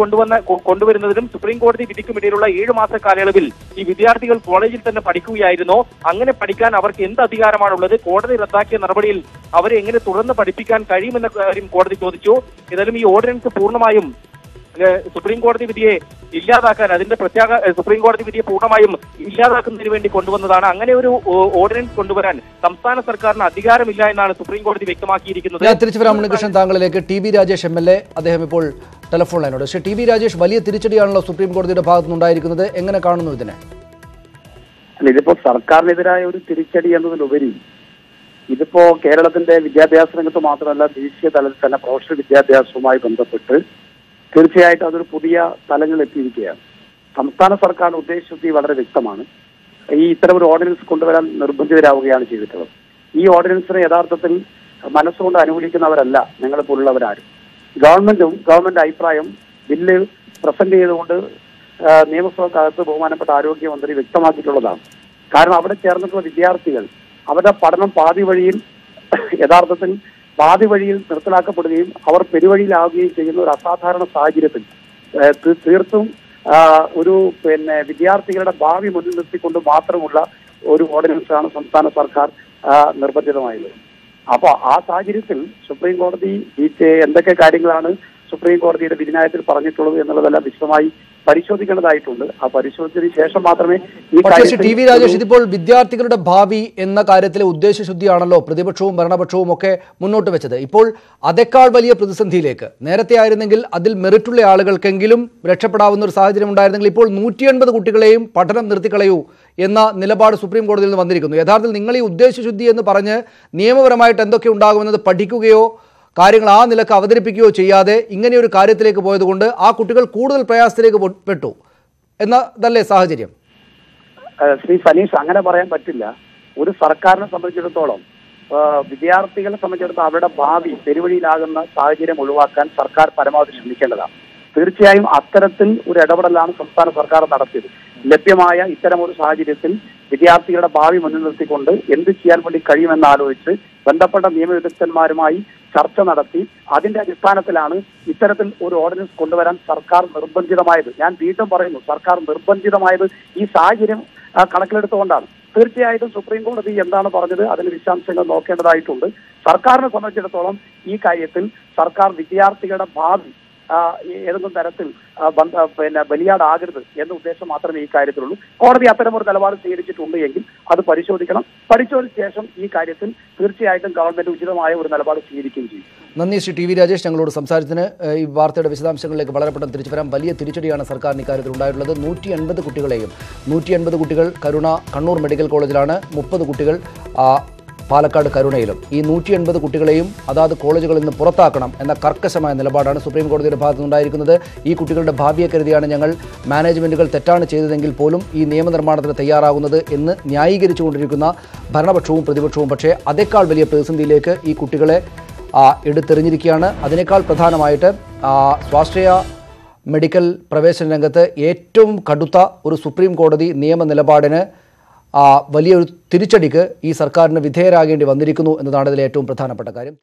കൊണ്ടുവരുന്നതിനും സുപ്രീം കോടതി വിധിക്കുമിടയിലുള്ള 7 മാസ കാലയളവിൽ ഈ വിദ്യാർത്ഥികൾ കോളേജിൽ തന്നെ പഠിക്കുകയായിരുന്നു. അങ്ങനെ പഠിക്കാൻ അവർക്ക് എന്ത് അധികാരമാണുള്ളത്? കോടതി കോടതി റദ്ദാക്കിയ നടപടിയിൽ അവരെ എങ്ങനെ തുടർന്ന് പഠിപ്പിക്കാൻ കഴിയുമെന്ന കാര്യം കോടതി ചോദിച്ചു. ഏതായാലും ഈ ഓർഡിനൻസ് പൂർണ്ണമായും സുപ്രീം കോടതി വിധിയെ ഇല്ലാതാക്കാൻ, അതിന്റെ സുപ്രീം കോടതി വിധിയെ പൂർണ്ണമായും ഇല്ലാതാക്കുന്നതിന് വേണ്ടി കൊണ്ടുവന്നതാണ്. അങ്ങനെ ഒരു ഓർഡിനൻസ് കൊണ്ടുവരാൻ സംസ്ഥാന സർക്കാരിന് അധികാരമില്ല എന്നാണ് സുപ്രീം കോടതി വ്യക്തമാക്കിയിരിക്കുന്നത്. തിരിച്ചു വരാം ഉണ്ണികൃഷ്ണൻ താങ്കളിലേക്ക്. ടി വി രാജേഷ് MLA അദ്ദേഹം ഇപ്പോൾ ടെലിഫോൺ ലൈനോട്. പക്ഷേ ടി വി രാജേഷ്, വലിയ തിരിച്ചടിയാണല്ലോ സുപ്രീം കോടതിയുടെ ഭാഗത്തുനിന്നുണ്ടായിരിക്കുന്നത്, എങ്ങനെ കാണുന്നു ഇതിനെ? ഇതിപ്പോ സർക്കാരിനെതിരായ ഒരു തിരിച്ചടി എന്നതിലുപരി ഇതിപ്പോ കേരളത്തിന്റെ വിദ്യാഭ്യാസ രംഗത്ത് മാത്രമല്ല ദേശീയ തലത്തിൽ തന്നെ പ്രൊഫഷണൽ വിദ്യാഭ്യാസവുമായി ബന്ധപ്പെട്ട് തീർച്ചയായിട്ടും അതൊരു പുതിയ തലങ്ങളിൽ എത്തിയിരിക്കുകയാണ്. സംസ്ഥാന സർക്കാരിന്റെ ഉദ്ദേശശുദ്ധി വളരെ വ്യക്തമാണ്. ഇത്തരം ഒരു ഓർഡിനൻസ് കൊണ്ടുവരാൻ നിർബന്ധിതരാവുകയാണ് ചെയ്തിട്ടുള്ളത്. ഈ ഓർഡിനൻസിനെ യഥാർത്ഥത്തിൽ മനസ്സുകൊണ്ട് അനുകൂലിക്കുന്നവരല്ല ഞങ്ങളെ പോലുള്ളവരാരും. ഗവൺമെന്റ് അഭിപ്രായം ബില്ല് പ്രസന്റ് ചെയ്തുകൊണ്ട് നിയമസഭക്കകത്ത് ബഹുമാനപ്പെട്ട ആരോഗ്യമന്ത്രി വ്യക്തമാക്കിയിട്ടുള്ളതാണ്. കാരണം അവിടെ ചേർന്നിട്ടുള്ള വിദ്യാർത്ഥികൾ അവരുടെ പഠനം പാതി വഴിയിൽ നിർത്തലാക്കപ്പെടുകയും അവർ പെരുവഴിയിലാവുകയും ചെയ്യുന്ന ഒരു അസാധാരണ സാഹചര്യത്തിൽ തീർത്തും ഒരു വിദ്യാർത്ഥികളുടെ ഭാവി മുന്നിൽ നിർത്തിക്കൊണ്ട് മാത്രമുള്ള ഒരു ഓർഡിനൻസാണ് സംസ്ഥാന സർക്കാർ നിർബന്ധിതമായത്. അപ്പൊ ആ സാഹചര്യത്തിൽ സുപ്രീം കോടതി എന്തൊക്കെ കാര്യങ്ങളാണ് സുപ്രീം കോടതിയുടെ വിധിന്യായത്തിൽ പറഞ്ഞിട്ടുള്ളത് എന്നുള്ളതെല്ലാം വിശദമായി പരിശോധിക്കേണ്ടതായിട്ടുണ്ട്. ആ പരിശോധിച്ചതിന് ശേഷം മാത്രമേ ടി വി രാജേഷ്, ഇതിപ്പോൾ വിദ്യാർത്ഥികളുടെ ഭാവി എന്ന കാര്യത്തിലെ ഉദ്ദേശശുദ്ധിയാണല്ലോ പ്രതിപക്ഷവും ഭരണപക്ഷവും ഒക്കെ മുന്നോട്ട് വെച്ചത്. ഇപ്പോൾ അതേക്കാൾ വലിയ പ്രതിസന്ധിയിലേക്ക്, നേരത്തെ ആയിരുന്നെങ്കിൽ അതിൽ മെറിറ്റുള്ള ആളുകൾക്കെങ്കിലും രക്ഷപ്പെടാവുന്ന ഒരു സാഹചര്യം ഉണ്ടായിരുന്നെങ്കിൽ ഇപ്പോൾ 180 കുട്ടികളെയും പഠനം നിർത്തിക്കളയൂ എന്ന നിലപാട് സുപ്രീം കോടതിയിൽ നിന്ന് വന്നിരിക്കുന്നു. യഥാർത്ഥത്തിൽ നിങ്ങൾ ഈ ഉദ്ദേശശുദ്ധി എന്ന് പറഞ്ഞ് നിയമപരമായിട്ട് എന്തൊക്കെ ഉണ്ടാകുമെന്നത് പഠിക്കുകയോ കാര്യങ്ങൾ ആ നിലക്ക് അവതരിപ്പിക്കുകയോ ചെയ്യാതെ ഇങ്ങനെയൊരു കാര്യത്തിലേക്ക് പോയതുകൊണ്ട് ആ കുട്ടികൾ കൂടുതൽ പ്രയാസത്തിലേക്ക് പെട്ടു എന്നതല്ലേ സാഹചര്യം? ശ്രീ സനീഷ്, അങ്ങനെ പറയാൻ പറ്റില്ല. ഒരു സർക്കാരിനെ സംബന്ധിച്ചിടത്തോളം വിദ്യാർത്ഥികളെ സംബന്ധിച്ചിടത്തോളം അവരുടെ ഭാവി പെരുവഴിയിലാകുന്ന സാഹചര്യം ഒഴിവാക്കാൻ സർക്കാർ പരമാവധി ശ്രമിക്കേണ്ടതാണ്. തീർച്ചയായും അത്തരത്തിൽ ഒരു ഇടപെടലാണ് സംസ്ഥാന സർക്കാർ നടത്തിയത്. ലഭ്യമായ ഇത്തരം ഒരു സാഹചര്യത്തിൽ വിദ്യാർത്ഥികളുടെ ഭാവി മുന്നിൽ നിർത്തിക്കൊണ്ട് എന്ത് ചെയ്യാൻ വേണ്ടി കഴിയുമെന്ന് ആലോചിച്ച് ബന്ധപ്പെട്ട നിയമവിദഗ്ധന്മാരുമായി ചർച്ച നടത്തി അതിന്റെ അടിസ്ഥാനത്തിലാണ് ഇത്തരത്തിൽ ഒരു ഓർഡിനൻസ് കൊണ്ടുവരാൻ സർക്കാർ നിർബന്ധിതമായത്. ഞാൻ വീണ്ടും പറയുന്നു, സർക്കാർ നിർബന്ധിതമായത് ഈ സാഹചര്യം കണക്കിലെടുത്തുകൊണ്ടാണ്. തീർച്ചയായിട്ടും സുപ്രീം കോടതി എന്താണ് പറഞ്ഞത് അതിന് വിശദാംശങ്ങൾ നോക്കേണ്ടതായിട്ടുണ്ട്. സർക്കാരിനെ സംബന്ധിച്ചിടത്തോളം ഈ കാര്യത്തിൽ സർക്കാർ വിദ്യാർത്ഥികളുടെ ഭാവി ഏതെങ്കിലും തരത്തിൽ ബലിയാടാകരുത് എന്ന ഉദ്ദേശം മാത്രമേ ഈ കാര്യത്തിലുള്ളൂ. കോടതി അത്തരം ഒരു നിലപാട് സ്വീകരിച്ചിട്ടുണ്ട് എങ്കിൽ അത് പരിശോധിക്കണം. പരിശോധിച്ച ശേഷം ഈ കാര്യത്തിൽ തീർച്ചയായിട്ടും ഗവൺമെന്റ് ഉചിതമായ ഒരു നിലപാട് സ്വീകരിക്കുകയും ചെയ്യും. നന്ദി ശ്രീ ടി വി രാജേഷ്, ഞങ്ങളോട് സംസാരിച്ചതിന്. ഈ വാർത്തയുടെ വിശദാംശങ്ങളിലേക്ക് വളരെ പെട്ടെന്ന് തിരിച്ചു വരാം. വലിയ തിരിച്ചടിയാണ് സർക്കാരിന് ഇക്കാര്യത്തിൽ ഉണ്ടായിട്ടുള്ളത്. 180 കുട്ടികളെയും 180 കുട്ടികൾ കണ്ണൂർ മെഡിക്കൽ കോളേജിലാണ്, 30 കുട്ടികൾ പാലക്കാട് കരുണയിലും. ഈ 180 കുട്ടികളെയും അതാത് കോളേജുകളിൽ നിന്ന് പുറത്താക്കണം എന്ന കർക്കശമായ നിലപാടാണ് സുപ്രീം കോടതിയുടെ ഭാഗത്തുനിന്നുണ്ടായിരിക്കുന്നത്. ഈ കുട്ടികളുടെ ഭാവിയെ കരുതിയാണ് ഞങ്ങൾ മാനേജ്മെൻറ്റുകൾ തെറ്റാണ് ചെയ്തതെങ്കിൽ പോലും ഈ നിയമനിർമ്മാണത്തിന് തയ്യാറാകുന്നത് എന്ന് ന്യായീകരിച്ചുകൊണ്ടിരിക്കുന്ന ഭരണപക്ഷവും പ്രതിപക്ഷവും. പക്ഷേ അതേക്കാൾ വലിയ പ്രതിസന്ധിയിലേക്ക് ഈ കുട്ടികളെ എടുത്തെറിഞ്ഞിരിക്കുകയാണ്. അതിനേക്കാൾ പ്രധാനമായിട്ട് സ്വാശ്രയ മെഡിക്കൽ പ്രവേശന രംഗത്ത് ഏറ്റവും കടുത്ത ഒരു സുപ്രീം കോടതി നിയമ നിലപാടിന് വലിയൊരു തിരിച്ചടിക്ക് ഈ സർക്കാരിന് വിധേയരാകേണ്ടി വന്നിരിക്കുന്നു എന്നതാണ് ഇതിലെ ഏറ്റവും പ്രധാനപ്പെട്ട കാര്യം.